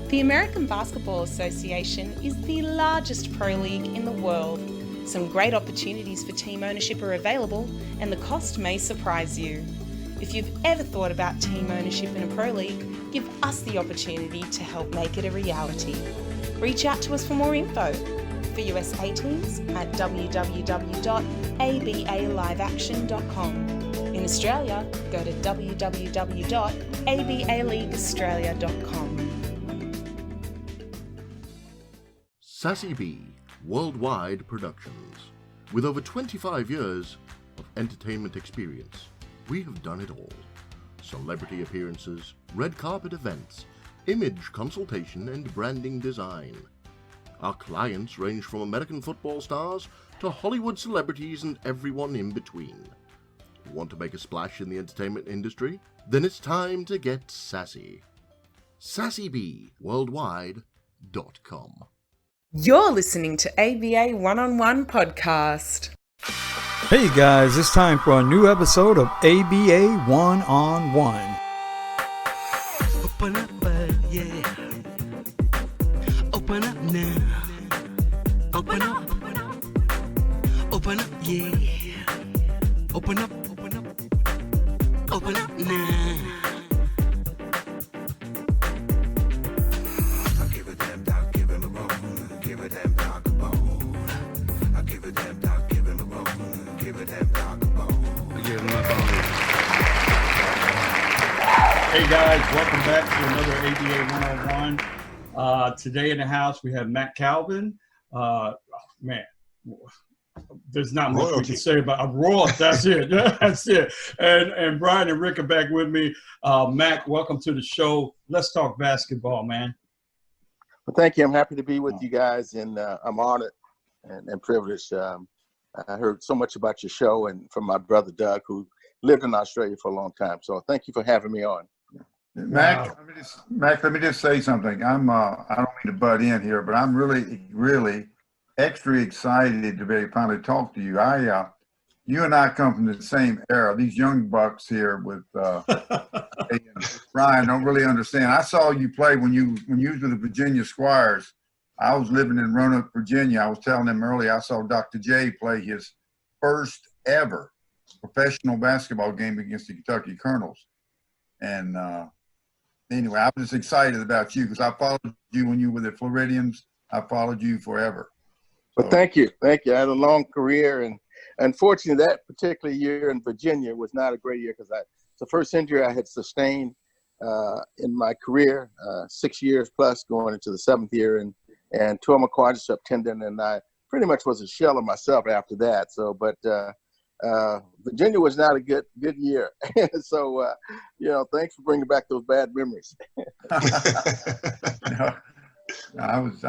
The American Basketball Association is the largest pro league in the world. Some great opportunities for team ownership are available, and the cost may surprise you. If you've ever thought about team ownership in a pro league, give us the opportunity to help make it a reality. Reach out to us for more info. For USA teams at www.abaliveaction.com. In Australia, go to www.abaleagueaustralia.com. Sassy B Worldwide Productions. With over 25 years of entertainment experience, we have done it all. Celebrity appearances, red carpet events, image consultation and branding design. Our clients range from American football stars to Hollywood celebrities and everyone in between. Want to make a splash in the entertainment industry? Then it's time to get sassy. SassyBWorldwide.com. You're listening to ABA One-on-One Podcast. Hey guys, it's time for a new episode of ABA One-on-One. Open up, yeah. Open up now. Open up. Open up, yeah. Open up. Open up now. I'll give a damn dog, give him a bone. Give a damn dog a bone. I'll give a damn dog, give him a bone. Give a damn dog a bone. I'll give him a bone. Hey guys, welcome back to another ABA One-on-One. Today in the house we have Mack Calvin. Man, there's not much we can say about royalty. That's it. That's it. And Brian and Rick are back with me. Mack, welcome to the show. Let's talk basketball, man. Well, thank you. I'm happy to be with you guys, and I'm honored and privileged. I heard so much about your show and from my brother Doug, who lived in Australia for a long time. So thank you for having me on. Mack, let me just say something. I don't mean to butt in here, but I'm really extra excited to be finally talk to you. You and I come from the same era. These young bucks here with Brian don't really understand. I saw you play when you was with the Virginia Squires. I was living in Roanoke, Virginia. I was telling them earlier I saw Dr. J play his first ever professional basketball game against the Kentucky Colonels. And anyway, I was just excited about you because I followed you when you were the Floridians. I followed you forever. Well, thank you. I had a long career, and unfortunately, that particular year in Virginia was not a great year because it's the first injury I had sustained in my career, 6 years plus, going into the 7th year, and tore my quadricep tendon, and I pretty much was a shell of myself after that. So, but Virginia was not a good year. So, thanks for bringing back those bad memories. I've always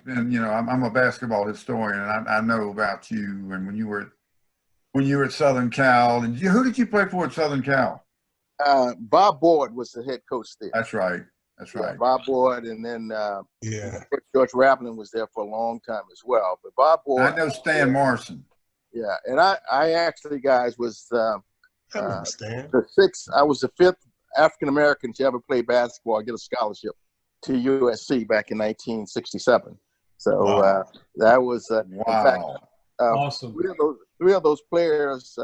been, I'm a basketball historian, and I know about you. And when you were at Southern Cal, and who did you play for at Southern Cal? Bob Boyd was the head coach there. That's right. Yeah, Bob Boyd, and then George Raplin was there for a long time as well. But Bob Boyd, I know Stan Morrison. Yeah, and I actually, guys, was the sixth. I was the 5th African American to ever play basketball, get a scholarship to USC back in 1967. So wow. That was wow. In fact, Awesome. Three of those players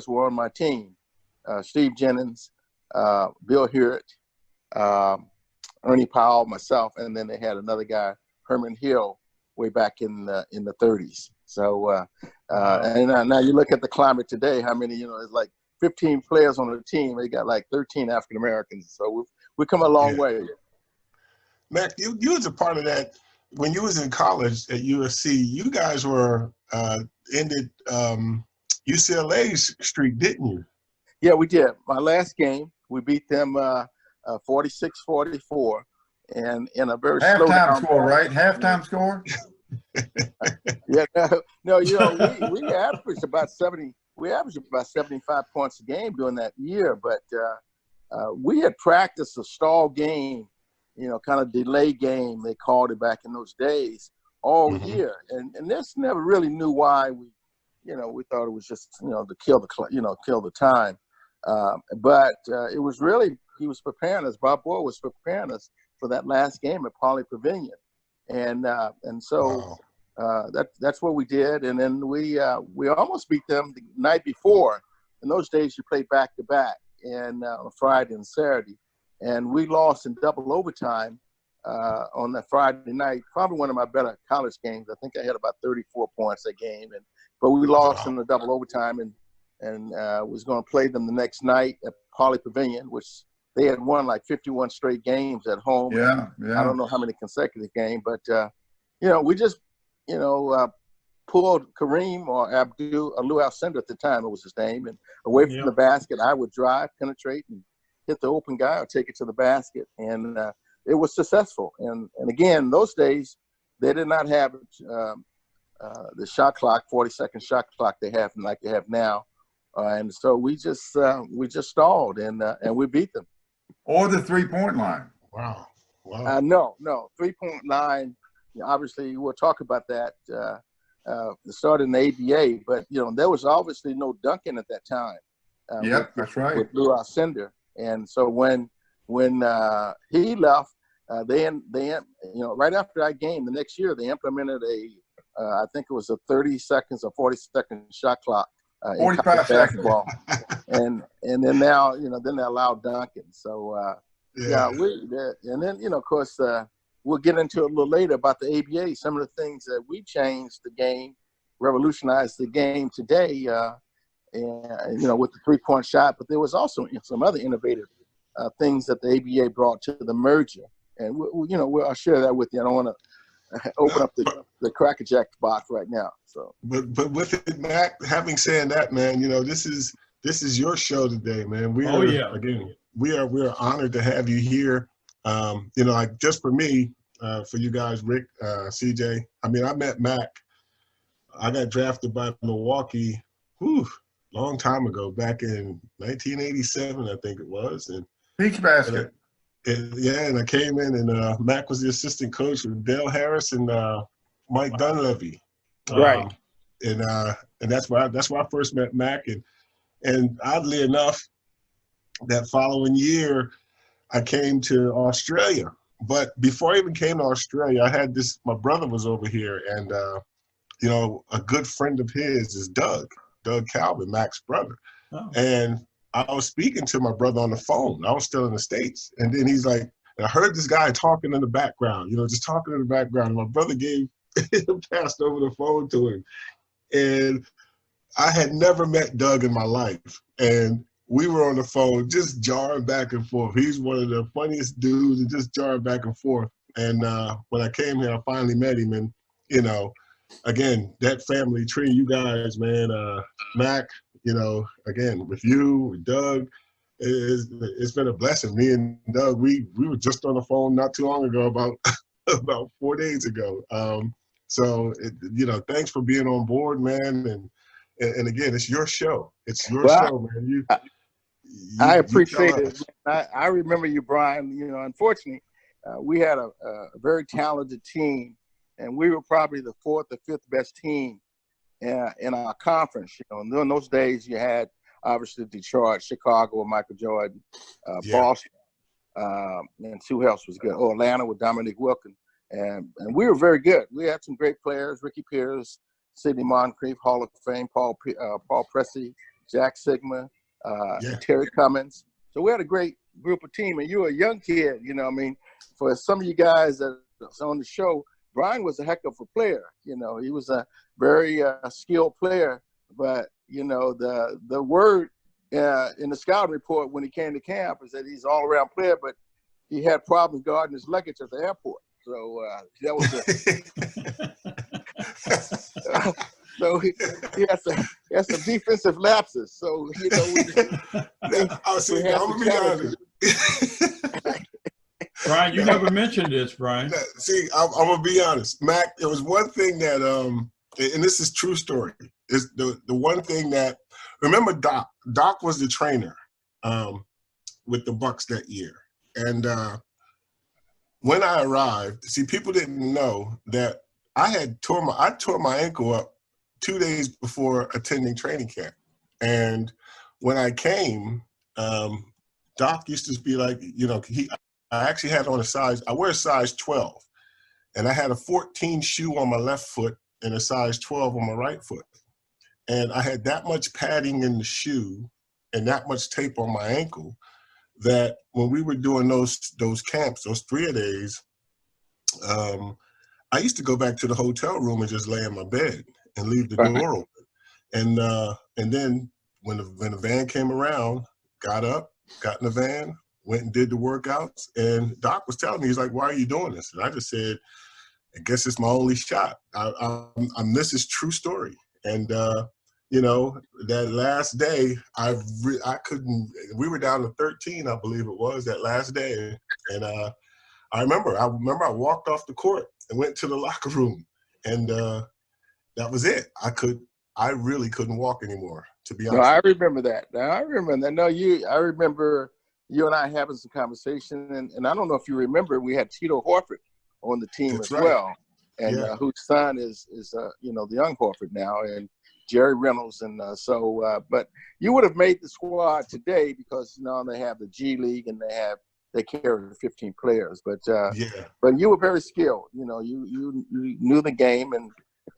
were on my team. Steve Jennings, Bill Hewitt, Ernie Powell, myself, and then they had another guy, Herman Hill, way back in the 30s. So and now you look at the climate today. How many? It's like 15 players on the team. They got like 13 African Americans. So we come a long way. Mack, you was a part of that when you was in college at USC. You guys were ended UCLA's streak, didn't you? Yeah, we did. My last game, we beat them 46-44, and in a very slow halftime score, right? Halftime score. Yeah, no, we averaged about 70. We averaged about 75 points a game during that year, but we had practiced a stall game, kind of delay game, they called it back in those days, all year. And this never really knew why we thought it was just, to kill the time. But it was really preparing us. Bob Boyle was preparing us for that last game at Pauley Pavilion, and so that's what we did. And then we almost beat them the night before. In those days, you played back to back, and on Friday and Saturday, and we lost in double overtime on that Friday night. Probably one of my better college games. I think I had about 34 points that game, but we lost in the double overtime, and was going to play them the next night at Pauley Pavilion, which they had won like 51 straight games at home. Yeah. I don't know how many consecutive games, but we just pulled Kareem or Lou Alcindor at the time, it was his name, and away from the basket. I would drive, penetrate, and hit the open guy or take it to the basket, and it was successful. And again, those days they did not have the shot clock, 40-second shot clock they have like they have now, and so we just stalled and we beat them. Or the 3-point line. Wow. No, 3-point line. Obviously, we'll talk about that. Started in the ABA, but there was obviously no dunking at that time. That's right. With Lou Alcindor, and so when he left, they right after that game, the next year they implemented I think it was a 30 seconds or 40-second shot clock. 45 seconds. and then now then they allow dunking. So and then of course. We'll get into it a little later about the ABA, some of the things that we changed the game, revolutionized the game today, and with the 3-point shot. But there was also some other innovative things that the ABA brought to the merger. And, I'll share that with you. I don't want to open up the Cracker Jack box right now. So, But with it, Mac, having said that, man, this is your show today, man. We are honored to have you here. Like just for me, for you guys, Rick, CJ, I met Mac. I got drafted by Milwaukee, long time ago, back in 1987, I think it was. And Beach basket. And I came in, and Mac was the assistant coach with Dale Harris and Mike Dunleavy. Right. And that's why I first met Mac. And oddly enough, that following year, I came to Australia. But before I even came to Australia, I had my brother was over here, and, a good friend of his is Doug Calvin, Mac's brother. Oh. And I was speaking to my brother on the phone. I was still in the States. And then he's like, I heard this guy talking in the background, just talking in the background. And my brother passed over the phone to him. And I had never met Doug in my life. And we were on the phone just jarring back and forth. He's one of the funniest dudes, and just jarring back and forth. And when I came here, I finally met him. And, again, that family tree, you guys, man, Mac, again, with you, with Doug, it's been a blessing. Me and Doug, we were just on the phone not too long ago, about 4 days ago. So, thanks for being on board, man. And again, it's your show. It's your show, man. I appreciate it. I remember you, Brian. Unfortunately, we had a very talented team, and we were probably the 4th or 5th best team in our conference. In those days, you had obviously Detroit, Chicago with Michael Jordan, Boston, and who else was good? Atlanta with Dominique Wilkins, and we were very good. We had some great players: Ricky Pierce, Sidney Moncrief, Hall of Fame, Paul Pressey, Jack Sigma. Terry Cummins. So we had a great group of team, and you were a young kid, for some of you guys that's on the show, Brian was a heck of a player. He was a very skilled player, but the word in the scouting report when he came to camp is that he's an all-around player, but he had problems guarding his luggage at the airport. So that was So he has some defensive lapses. So I'm gonna be honest. Brian, you never mentioned this, Brian. See, I'm gonna be honest, Mac. There was one thing that, and this is true story. Is the one thing that, remember Doc? Doc was the trainer with the Bucks that year, and when I arrived, see, people didn't know that I tore my ankle up 2 days before attending training camp. And when I came, Doc used to be like, I actually had on I wear a size 12, and I had a 14 shoe on my left foot and a size 12 on my right foot. And I had that much padding in the shoe and that much tape on my ankle that when we were doing those camps, those 3-a-days, I used to go back to the hotel room and just lay in my bed and leave the door open. And then when the van came around, got up, got in the van, went and did the workouts. And Doc was telling me, he's like, "Why are you doing this?" And I just said, "I guess it's my only shot." This is true story. And that last day, I couldn't. We were down to 13, I believe it was, that last day. And I remember I walked off the court and went to the locker room, and that was it. I really couldn't walk anymore, to be honest. No, I remember that. I remember you and I having some conversation, and I don't know if you remember, we had Tito Horford on the team as well, and whose son is the young Horford now, and Jerry Reynolds, and but you would have made the squad today because they have the G League and they carry 15 players, but you were very skilled. You knew the game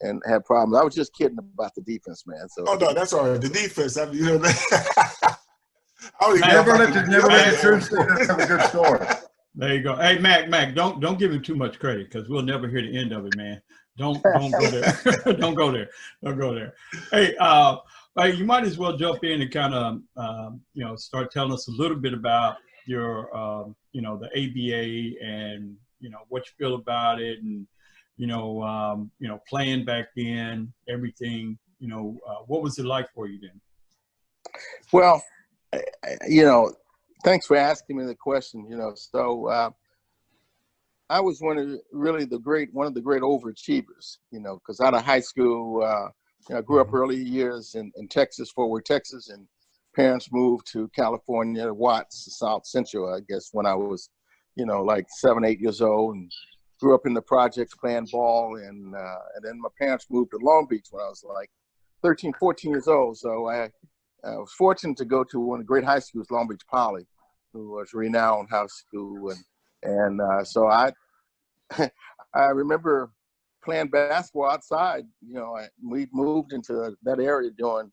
and had problems. I was just kidding about the defense, man. So. Oh no, that's all right. The defense, I don't never let the truth have a good story. There you go. Hey, Mac, don't give him too much credit because we'll never hear the end of it, man. Don't go there. Don't go there. Hey, you might as well jump in and kind of start telling us a little bit about your the ABA and what you feel about it, and playing back then, everything. What was it like for you then? Well, thanks for asking me the question. So I was one of the great overachievers. Because out of high school, I grew up early years in Texas, Fort Worth, Texas, and parents moved to California, Watts, South Central, I guess, when I was, like 7, 8 years old, and grew up in the projects playing ball. And then my parents moved to Long Beach when I was like 13, 14 years old. So I was fortunate to go to one of the great high schools, Long Beach Poly, who was a renowned high school. And so I remember playing basketball outside. We moved into that area during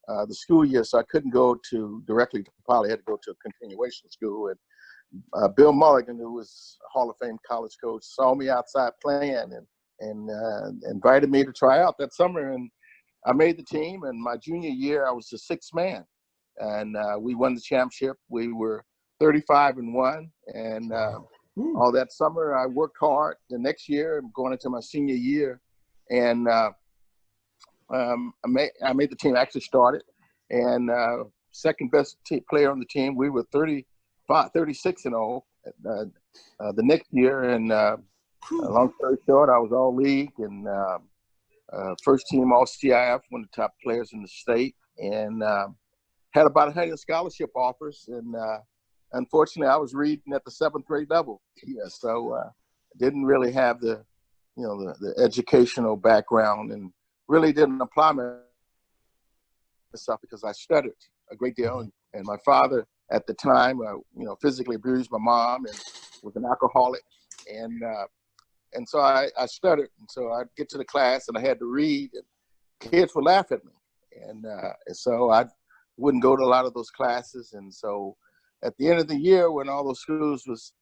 the school year, so I couldn't go directly to Poly. I had to go to a continuation school. And Bill Mulligan, who was a Hall of Fame college coach, saw me outside playing and invited me to try out that summer. And I made the team. And my junior year, I was the 6th man, and we won the championship. We were 35-1, and all that summer I worked hard. The next year, I'm going into my senior year, and I made the team. Actually started, and second best player on the team. We were 36-0 the next year, and long story short, I was all league and first team all CIF, one of the top players in the state, and had about 100 scholarship offers. And unfortunately, I was reading at the 7th grade level, so didn't really have the educational background, and really didn't apply myself because I stuttered a great deal. And my father at the time, physically abused my mom and was an alcoholic. And so I stuttered. And so I'd get to the class and I had to read, and kids would laugh at me. And so I wouldn't go to a lot of those classes. And so at the end of the year, when all those schools was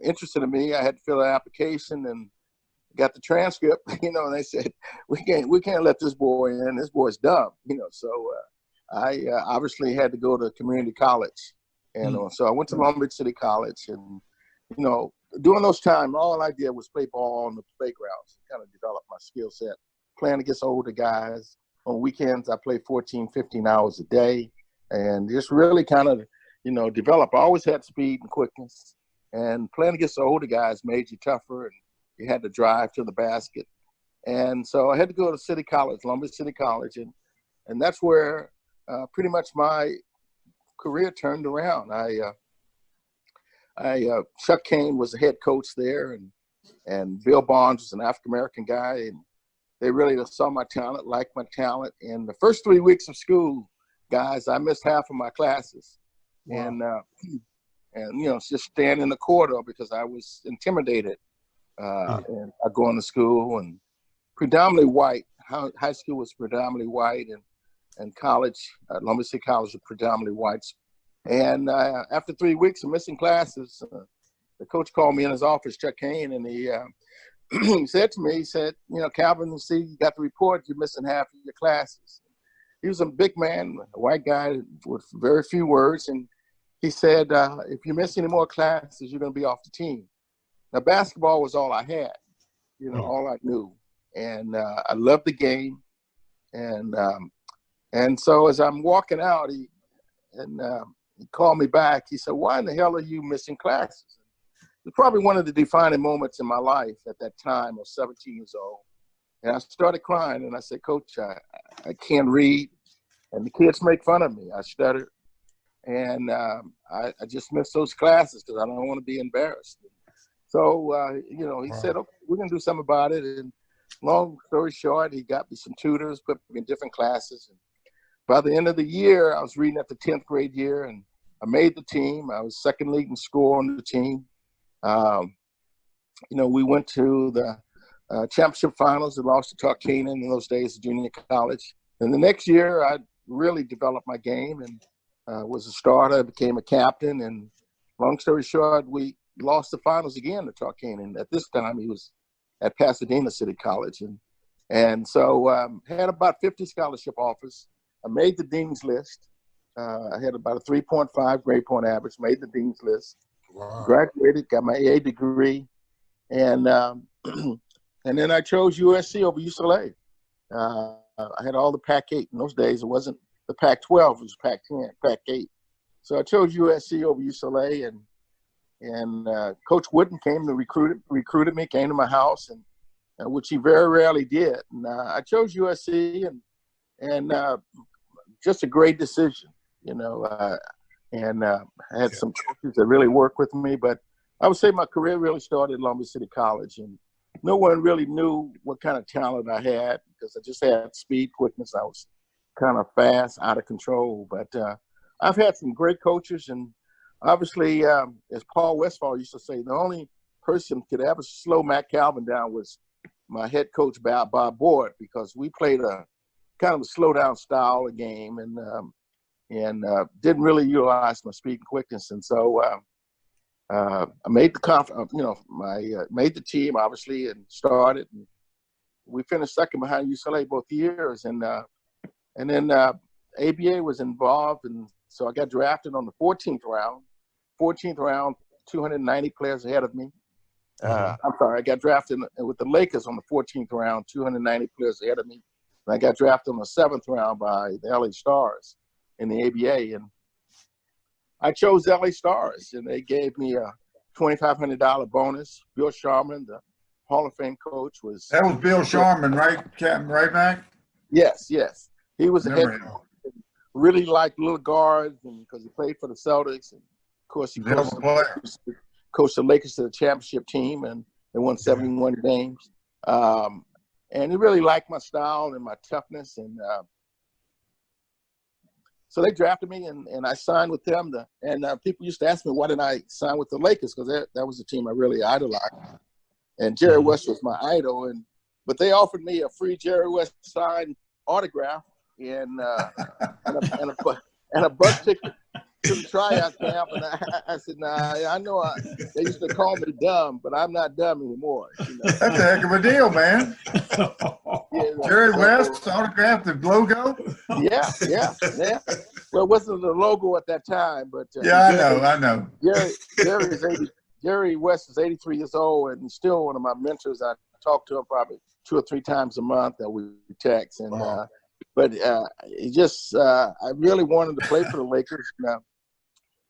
interested in me, I had to fill an application and got the transcript, and they said, we can't let this boy in. This boy's dumb, So I obviously had to go to community college. And so I went to Long Beach City College, and, during those times, all I did was play ball on the playgrounds, kind of develop my skill set, playing against older guys. On weekends, I played 14, 15 hours a day, and just really kind of, develop. I always had speed and quickness, and playing against the older guys made you tougher, and you had to drive to the basket. And so I had to go to City College, Long Beach City College, and that's where pretty much my career turned around. Chuck Kane was the head coach there, and Bill Barnes was an African-American guy, and they really saw my talent, liked my talent. And the first 3 weeks of school, guys, I missed half of my classes. Wow. And and just stand in the corridor because I was intimidated. And I go to school, and predominantly white. High school was predominantly white, and college, Long Beach City College, was predominantly whites. And after 3 weeks of missing classes, the coach called me in his office, Chuck Kane, and he he said to me, Calvin, you see, you got the report, you're missing half of your classes. He was a big man, a white guy with very few words, and he said, if you miss any more classes, you're going to be off the team. Now, basketball was all I had, all I knew. And I loved the game. And so as I'm walking out, he called me back. He said, why in the hell are you missing classes? It was probably one of the defining moments in my life at that time. I was 17 years old. And I started crying, and I said, Coach, I can't read. And the kids make fun of me. I stuttered. And I just missed those classes because I don't want to be embarrassed. So, he said, okay, we're going to do something about it. And long story short, he got me some tutors, put me in different classes. And by the end of the year, I was reading at the 10th grade year, and I made the team. I was second leading scorer on the team. We went to the championship finals and lost to Tuckhaven in those days of junior college. And the next year, I really developed my game and was a starter, became a captain. And long story short, we lost the finals again to Tuckhaven. And at this time, he was at Pasadena City College. And so had about 50 scholarship offers. I made the dean's list. I had about a 3.5 grade point average, made the dean's list. Wow. Graduated, got my AA degree. And and then I chose USC over UCLA. I had all the Pac-8 in those days. It wasn't the Pac-12, it was Pac-10, Pac-8. So I chose USC over UCLA, and Coach Wooden came to recruited me, came to my house, and which he very rarely did. And I chose USC, and just a great decision, and I had some coaches that really worked with me. But I would say my career really started at Long Beach City College, and no one really knew what kind of talent I had because I just had speed, quickness. I was kind of fast, out of control. But I've had some great coaches, and obviously, as Paul Westphal used to say, the only person could ever slow Mack Calvin down was my head coach, Bob Board, because we played a kind of a slow-down style of game and didn't really utilize my speed and quickness. And so I made the made the team, obviously, and started. And we finished second behind UCLA both years. And then ABA was involved, and so I got drafted on the 14th round. 14th round, 290 players ahead of me. I'm sorry, I got drafted with the Lakers on the 14th round, 290 players ahead of me. And I got drafted on the 7th round by the LA Stars in the ABA. And I chose LA Stars, and they gave me a $2,500 bonus. Bill Sharman, the Hall of Fame coach, was. That was Bill Sharman, right, Captain? Right, Mac? Yes. He was a head coach. Really liked little guards, and because he played for the Celtics, and of course he coached the Lakers to the championship team, and they won 71 games. And he really liked my style and my toughness, and so they drafted me, and I signed with them. And people used to ask me, why didn't I sign with the Lakers? Because that was the team I really idolized. And Jerry West was my idol. But they offered me a free Jerry West signed autograph and a bus ticket to the tryout camp. And I said, nah, I know they used to call me dumb, but I'm not dumb anymore. That's a heck of a deal, man. Jerry West autographed the logo? Yeah. Well, it wasn't the logo at that time, but I know. Jerry West is 83 years old, and he's still one of my mentors. I talk to him probably 2 or 3 times a month that we text, and but it just I really wanted to play for the Lakers.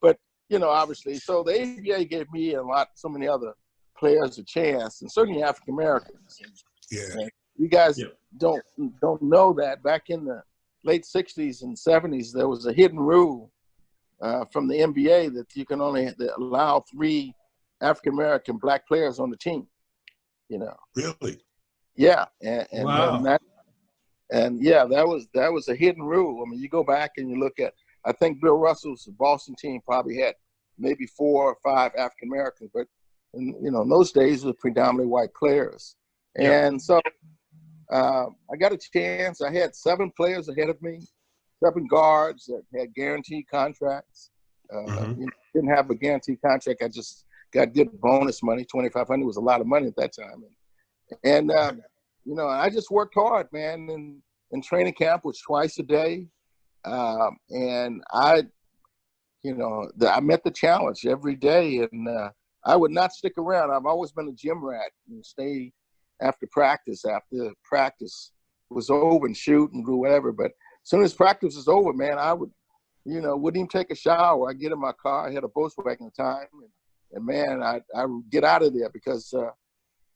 But obviously, so the ABA gave me so many other players a chance, and certainly African Americans. And you guys don't know that back in the late 60s and 70s, there was a hidden rule from the NBA that you can only allow 3 African American black players on the team. Really? Yeah, and wow. That was a hidden rule. I mean, you go back and you look at, I think Bill Russell's Boston team probably had maybe 4 or 5 African Americans, but in those days it was predominantly white players. Yeah. And so I got a chance. I had 7 players ahead of me, 7 guards that had guaranteed contracts. Didn't have a guaranteed contract. I just got good bonus money. $2,500 was a lot of money at that time. And I just worked hard, man. And training camp was twice a day. And I met the challenge every day. And I would not stick around. I've always been a gym rat and stay after practice was over and shoot and do whatever. But as soon as practice was over, man, I would, wouldn't even take a shower. I'd get in my car. I had a Volkswagen at the time. And man, I would get out of there because,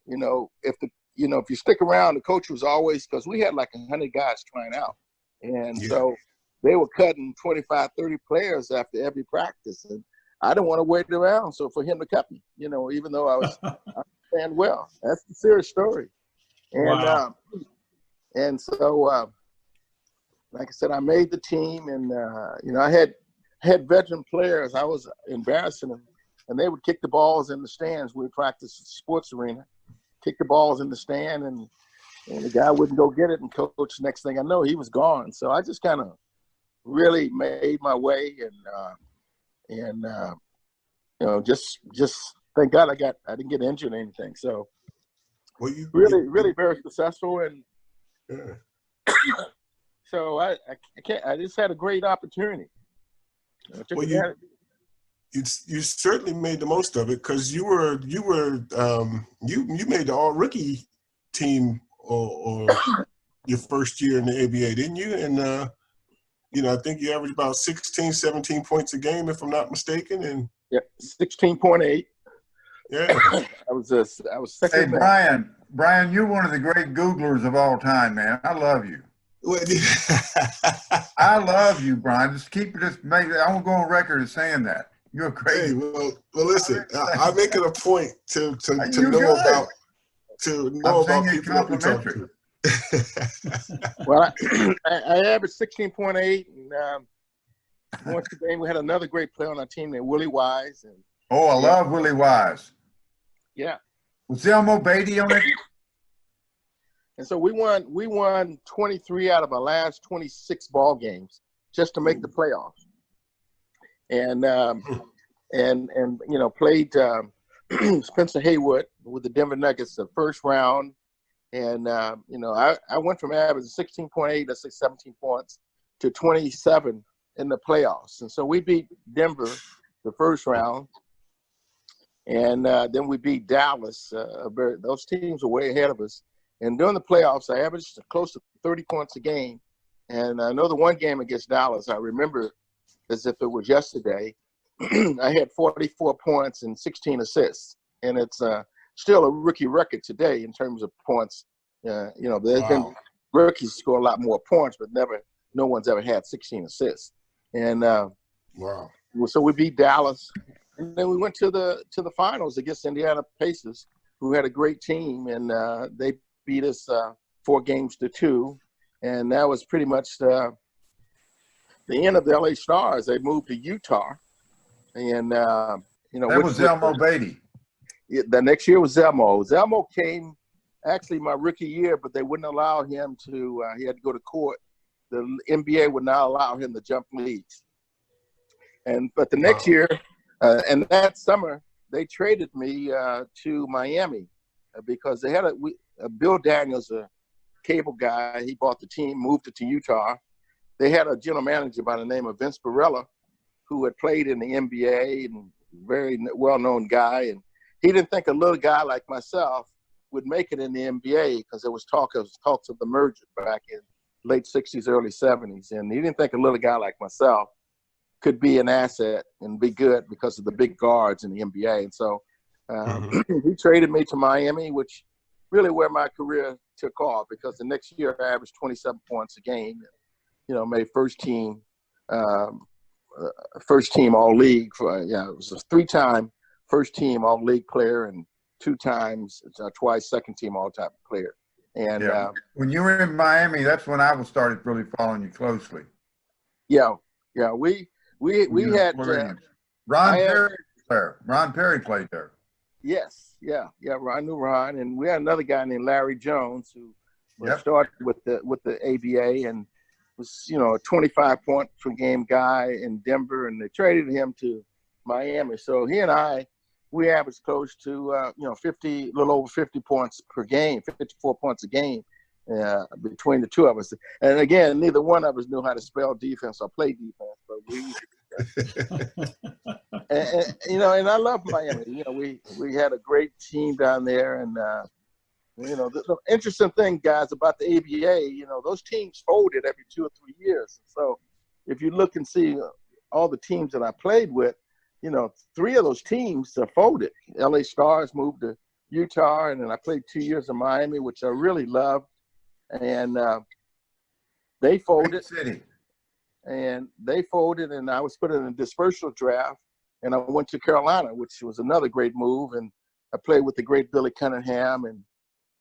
if you stick around, the coach was always, because we had like 100 guys trying out. And so they were cutting 25, 30 players after every practice. And I didn't want to wait around. So for him to cut me, even though I was playing well, that's the serious story. And, Wow. And so, like I said, I made the team, and I had veteran players. I was embarrassing them, and they would kick the balls in the stands. We would practice at the sports arena, kick the balls in the stand, and the guy wouldn't go get it. And coach, next thing I know, he was gone. So I just kind of really made my way, and just thank God I didn't get injured or anything. So really very successful, and so I just had a great opportunity. You certainly made the most of it, because you made the all rookie team or your first year in the ABA, didn't you? And I think you averaged about 16, 17 points a game, if I'm not mistaken. And 16.8. Yeah. I was second. Hey, Brian, you're one of the great Googlers of all time, man. I love you. I love you, Brian. Just I won't go on record as saying that. You're great. Hey, well, listen. I make it a point to know about people we talk to. Well, I averaged 16.8, and once again we had another great player on our team named Willie Wise. And I love Willie Wise. Yeah. Was Elmo Beatty on it? And so we won 23 out of our last 26 ball games just to make the playoffs. And played Spencer Haywood with the Denver Nuggets the first round. And I went from averaging 16.8, that's like 17 points, to 27 in the playoffs. And so we beat Denver the first round. And then we beat Dallas. Those teams were way ahead of us. And during the playoffs, I averaged close to 30 points a game. And I know the one game against Dallas, I remember as if it was yesterday. I had 44 points and 16 assists. And it's still a rookie record today in terms of points. There's been rookies score a lot more points, but no one's ever had 16 assists. And so we beat Dallas. And then we went to the finals against Indiana Pacers, who had a great team, and they beat us 4-2, and that was pretty much the end of the LA Stars. They moved to Utah, and that was Elmo Beatty. The next year was Zelmo. Zelmo came actually my rookie year, but they wouldn't allow him to. He had to go to court. The NBA would not allow him to jump leagues, but the next year. And that summer, they traded me to Miami because they had Bill Daniels, a cable guy. He bought the team, moved it to Utah. They had a general manager by the name of Vince Barella, who had played in the NBA and very well-known guy. And he didn't think a little guy like myself would make it in the NBA because there was talks of the merger back in late 60s, early 70s. And he didn't think a little guy like myself could be an asset and be good because of the big guards in the NBA. And so he traded me to Miami, which really where my career took off, because the next year I averaged 27 points a game, made first team all league it was a 3-time first team all league player and 2 times, twice second team all time player. And when you were in Miami, that's when I started really following you closely. We had Ron Perry was there. Ron Perry played there. Yes, yeah. I knew Ron, and we had another guy named Larry Jones who started with the ABA and was, you know, a 25-point per game guy in Denver, and they traded him to Miami. So he and I, we averaged close to 50, a little over 50 points per game, 54 points a game between the two of us. And again, neither one of us knew how to spell defense or play defense, but we. and I love Miami. You know, we had a great team down there, and the interesting thing, guys, about the ABA, you know, those teams folded every 2 or 3 years. So if you look and see all the teams that I played with, you know, 3 of those teams are folded. LA Stars moved to Utah, and then I played 2 years in Miami, which I really loved, and they folded. City. And they folded, and I was put in a dispersal draft, and I went to Carolina, which was another great move. And I played with the great Billy Cunningham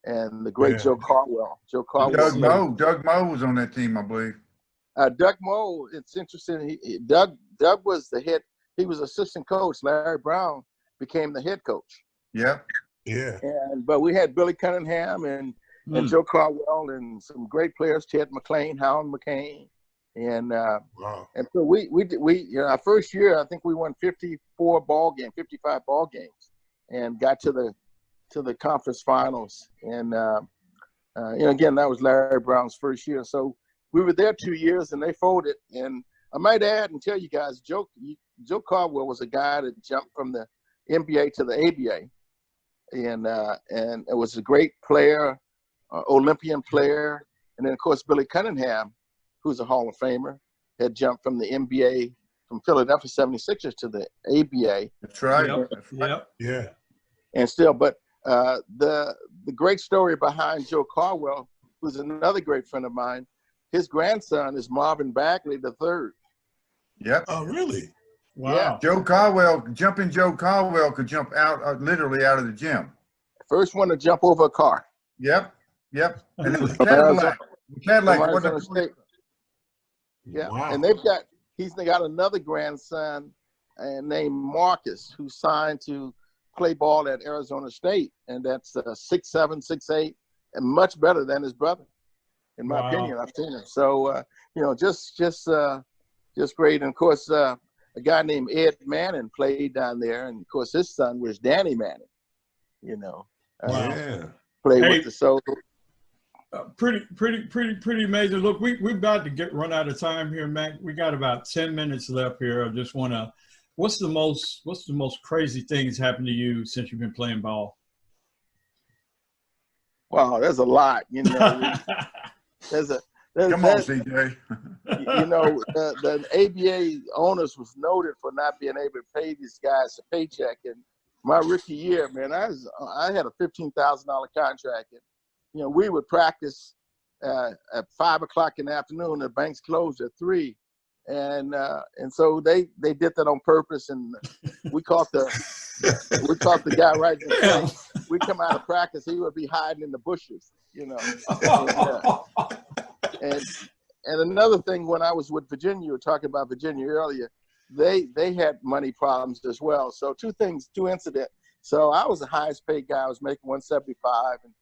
and the great Joe Caldwell. Doug Moe was on that team, I believe. Doug Moe, it's interesting. Doug was the head. He was assistant coach. Larry Brown became the head coach. Yeah. But we had Billy Cunningham and Joe Caldwell and some great players, Ted McClain, Howard McCain. And and so we our first year, I think we won 55 ball games, and got to the conference finals. And again, that was Larry Brown's first year. So we were there 2 years, and they folded. And I might add and tell you guys, Joe Caldwell was a guy that jumped from the NBA to the ABA, and it was a great player, Olympian player. And then of course Billy Cunningham, who's a Hall of Famer, had jumped from the NBA from Philadelphia 76ers to the ABA. That's right. Yep. Yeah. And still, but the great story behind Joe Caldwell, who's another great friend of mine, his grandson is Marvin Bagley III. Yep. Oh, really? Wow. Yeah. Joe Caldwell could jump out, literally out of the gym. First one to jump over a car. Yep. And it was Cadillac. Arizona State. Yeah, Wow. and he's got another grandson named Marcus, who signed to play ball at Arizona State, and that's 6'7", 6'8", and much better than his brother, in my opinion. I've seen him. So just great. And of course, a guy named Ed Manning played down there, and of course his son was Danny Manning. You know, played with the Soul. Pretty amazing. Look, we're about to run out of time here, Mac. We got about 10 minutes left here. I just want to, what's the most crazy things happened to you since you've been playing ball? Wow, there's a lot. You know, Come on, CJ. You know, the ABA owners was noted for not being able to pay these guys a paycheck. And my rookie year, man, I had a $15,000 contract. And, you know, we would practice at 5 o'clock in the afternoon. The banks closed at 3, and so they did that on purpose. And we caught the guy right in the face. We come out of practice, he would be hiding in the bushes, you know. And another thing, when I was with Virginia, you were talking about Virginia earlier. They had money problems as well. So two incidents. So I was the highest paid guy. I was making $175, and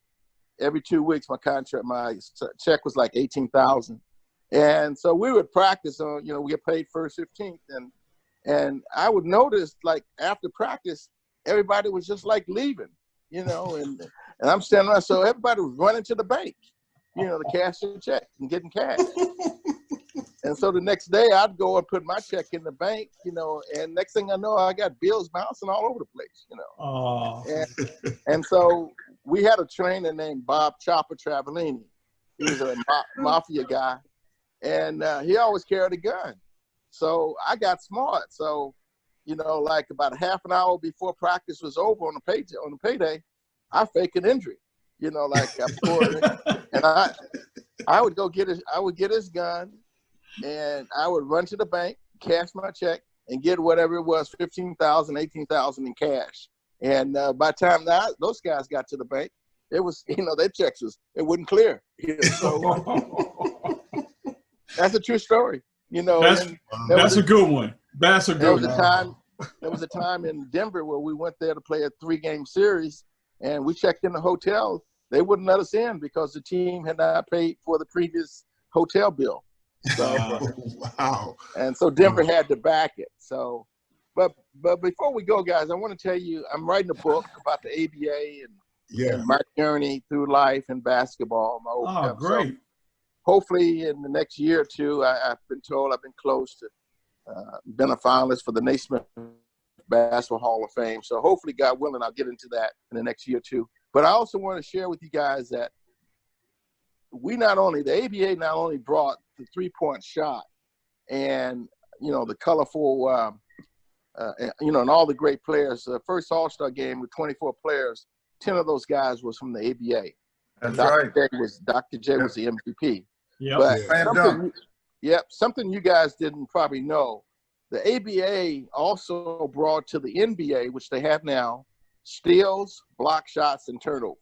every 2 weeks, my check was like $18,000. And so we would practice on, you know, we get paid first 15th. And I would notice, like, after practice, everybody was just like leaving, you know, and I'm standing around. So everybody was running to the bank, you know, to cash their check and getting cash. And so the next day I'd go and put my check in the bank, you know, and next thing I know, I got bills bouncing all over the place, you know. And so we had a trainer named Bob Chopper Travellini. He was a mafia guy, and he always carried a gun. So I got smart. So, you know, like about a half an hour before practice was over on the payday, I faked an injury. You know, like I scored it, and I would go get his gun, and I would run to the bank, cash my check, and get whatever it was, $15,000, $18,000 in cash. And by the time those guys got to the bank, it was, you know, their checks wouldn't clear. You know, so that's a true story. You know, that's a good one. That's a good one. there was a time in Denver where we went there to play a 3-game series, and we checked in the hotel. They wouldn't let us in because the team had not paid for the previous hotel bill. So, Wow. and so Denver had to back it. So, but before we go, guys, I want to tell you, I'm writing a book about the ABA and my journey through life and basketball. Oh, great. So hopefully in the next year or two, I've been told I've been close to been a finalist for the Naismith Basketball Hall of Fame. So hopefully, God willing, I'll get into that in the next year or two. But I also want to share with you guys that the ABA not only brought the 3-point shot and, the colorful, and all the great players. The first All-Star game with 24 players, 10 of those guys was from the ABA. That's Dr. J was the MVP. Yep. But something you guys didn't probably know. The ABA also brought to the NBA, which they have now, steals, block shots, and turnover.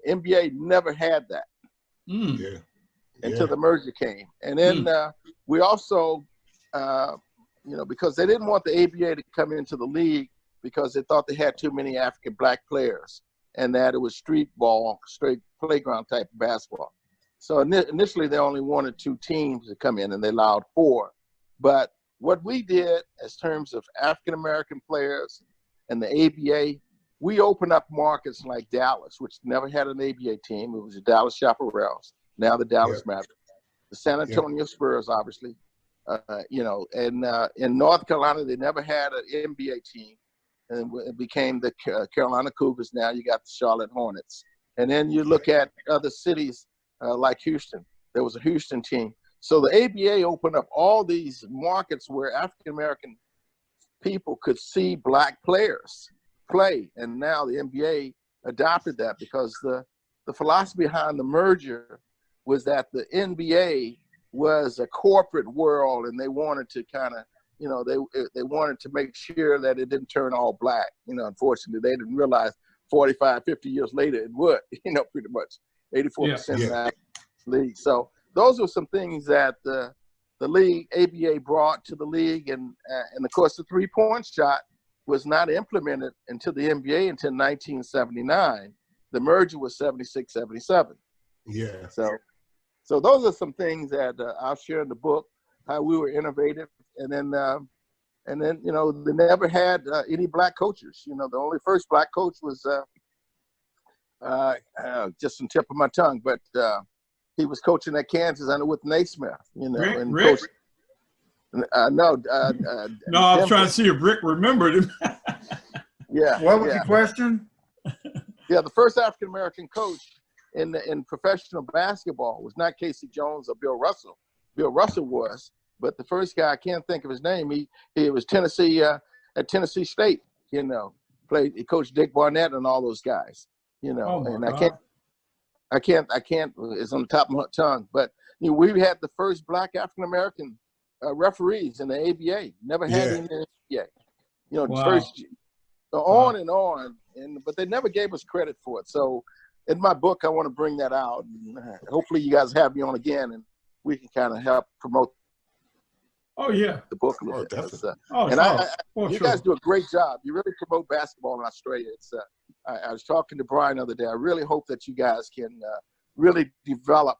NBA never had that until the merger came. And then we also, because they didn't want the ABA to come into the league because they thought they had too many African black players and that it was street ball, straight playground type of basketball. So initially they only wanted 2 teams to come in and they allowed 4. But what we did as terms of African-American players and the ABA, we opened up markets like Dallas, which never had an ABA team. It was the Dallas Chaparrals, now the Dallas Mavericks, the San Antonio Spurs, obviously. And in North Carolina, they never had an NBA team. And it became the Carolina Cougars. Now you got the Charlotte Hornets. And then you look at other cities like Houston. There was a Houston team. So the ABA opened up all these markets where African-American people could see black players play. And now the NBA adopted that because the philosophy behind the merger was that the NBA was a corporate world and they wanted to kind of, they wanted to make sure that it didn't turn all black. Unfortunately, they didn't realize 45, 50 years later it would, pretty much 84% of the league. So those are some things that the league, ABA, brought to the league. And of course, the 3-point shot was not implemented until the NBA until 1979. The merger was 76, 77. Yeah. So those are some things that I'll share in the book, how we were innovative. And then, they never had any black coaches. The only first black coach was just on the tip of my tongue, but he was coaching at Kansas with Naismith, Rick? No, I was trying to see if Rick remembered him. What was the question? The first African-American coach in professional basketball was not Casey Jones or Bill Russell. Bill Russell was, but the first guy, I can't think of his name. He was Tennessee at Tennessee State. He coached Dick Barnett and all those guys. And I can't. It's on the top of my tongue. But we had the first black African-American referees in the ABA. Never had any in the ABA. First, on and on. But they never gave us credit for it. So in my book, I want to bring that out. And hopefully you guys have me on again and we can kind of help promote the book a little bit. You guys do a great job. You really promote basketball in Australia. I was talking to Brian the other day. I really hope that you guys can really develop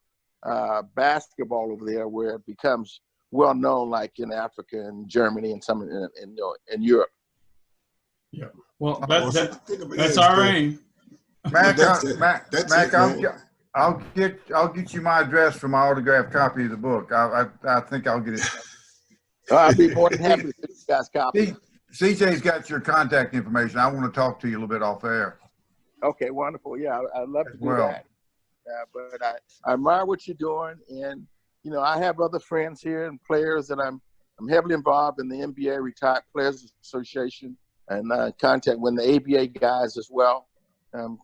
basketball over there where it becomes well known, like in Africa and Germany and some in Europe. Yeah. Well, that's our aim. Mac, I'll get you my address for my autographed copy of the book. I think I'll get it. I'll be more than happy to get you guys copy. CJ's got your contact information. I want to talk to you a little bit off air. Okay, wonderful. Yeah, I'd love to do that. But I admire what you're doing, and I have other friends here and players that I'm heavily involved in the NBA Retired Players Association and contact with the ABA guys as well.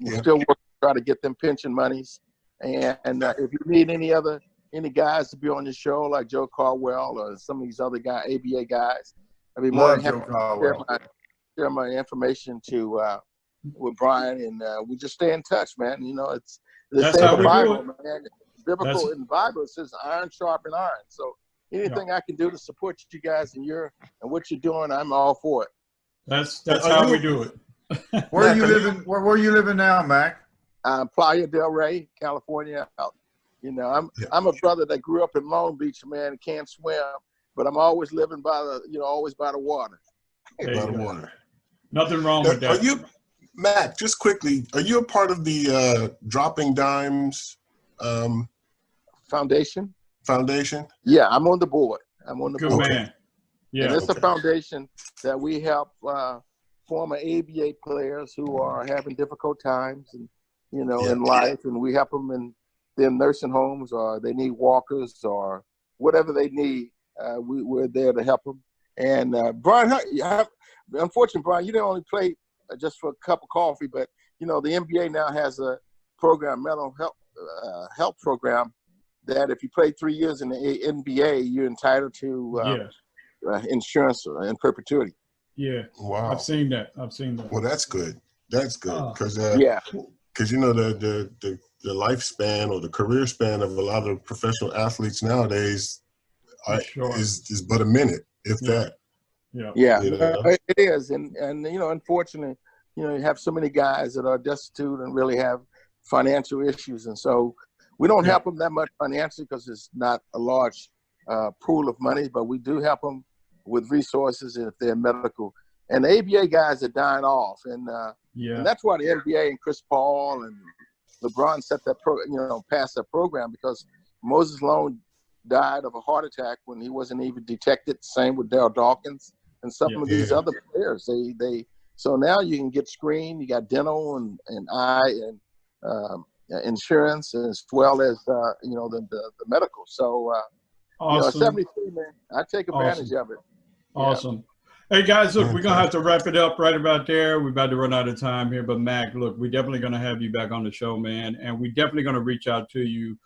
Still working to try to get them pension monies, and if you need any guys to be on your show like Joe Caldwell or some of these other ABA guys, I'd be more than happy to share my information with Brian, and we just stay in touch, man. It's the same in the Bible, man. Biblical in the Bible, it says iron sharpen iron. So anything I can do to support you guys and what you're doing, I'm all for it. That's how we do it. Where are you living? Where you living now, Mac? Playa del Rey, California. You know, I'm a brother that grew up in Long Beach, man, and can't swim, but I'm always living by always by the water. By the water. Nothing wrong with that. Are you, Mac, just quickly, are you a part of the Dropping Dimes Foundation? Yeah, I'm on the board. Good board. Man. Yeah. And it's a foundation that we help former ABA players who are having difficult times and, in life, and we help them in their nursing homes, or they need walkers or whatever they need. We're there to help them. And Brian, unfortunately, Brian, you didn't only play just for a cup of coffee, but the NBA now has a program, mental health program, that if you play 3 years in the NBA, you're entitled to insurance in perpetuity. Yeah. Wow. I've seen that. Well, that's good. That's good because because the lifespan or the career span of a lot of professional athletes nowadays is but a minute, if that. Yeah, it is, and unfortunately, you have so many guys that are destitute and really have financial issues, and so we don't help them that much financially because it's not a large pool of money, but we do help them with resources if they're medical. And the ABA guys are dying off, and that's why the NBA and Chris Paul and LeBron set that passed that program, because Moses Malone died of a heart attack when he wasn't even detected. Same with Darryl Dawkins and some of these other players. So now you can get screened. You got dental and eye and insurance, as well as the medical. So awesome. 73, man, I take advantage of it. Awesome. Hey guys, look, we're gonna have to wrap it up right about there. We're about to run out of time here, but Mac, look, we're definitely gonna have you back on the show, man, and we're definitely gonna reach out to you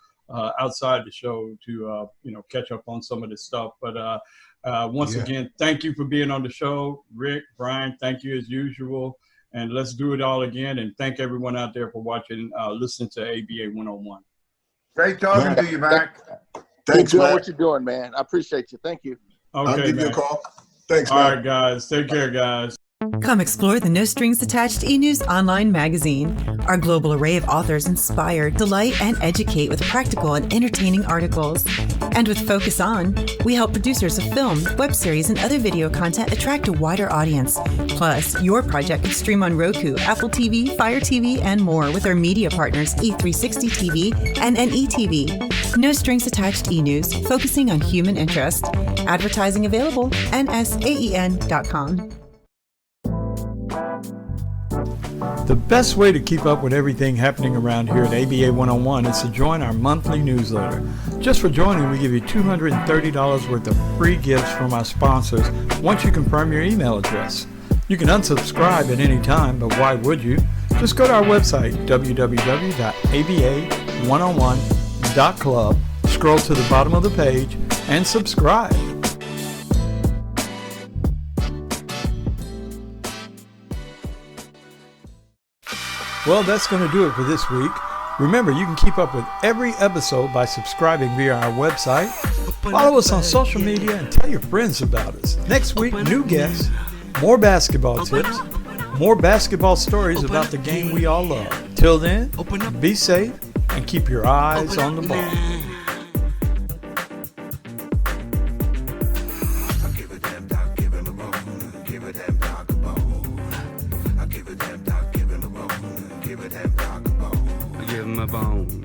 outside the show to catch up on some of this stuff. But once again, thank you for being on the show, Rick, Brian. Thank you as usual, and let's do it all again. And thank everyone out there for watching, listening to ABA 101. Great talking to you, Mac. Thanks, Keep doing Mac. what you're doing, man. I appreciate you. Thank you. Okay, I'll give you a call. Thanks, all Mac. right, guys. Take care, guys. Come explore the No Strings Attached e-news online magazine. Our global array of authors inspire, delight, and educate with practical and entertaining articles. And with Focus On, we help producers of film, web series, and other video content attract a wider audience. Plus, your project can stream on Roku, Apple TV, Fire TV, and more with our media partners E360 TV and NETV. No Strings Attached e-news, focusing on human interest. Advertising available, nsaen.com. The best way to keep up with everything happening around here at ABA 101 is to join our monthly newsletter. Just for joining, we give you $230 worth of free gifts from our sponsors once you confirm your email address. You can unsubscribe at any time, but why would you? Just go to our website, www.aba101.club, scroll to the bottom of the page, and subscribe. Well, that's going to do it for this week. Remember, you can keep up with every episode by subscribing via our website. Follow us on social media and tell your friends about us. Next week, new guests, more basketball tips, more basketball stories about the game we all love. Till then, be safe and keep your eyes on the ball. Give him a bone.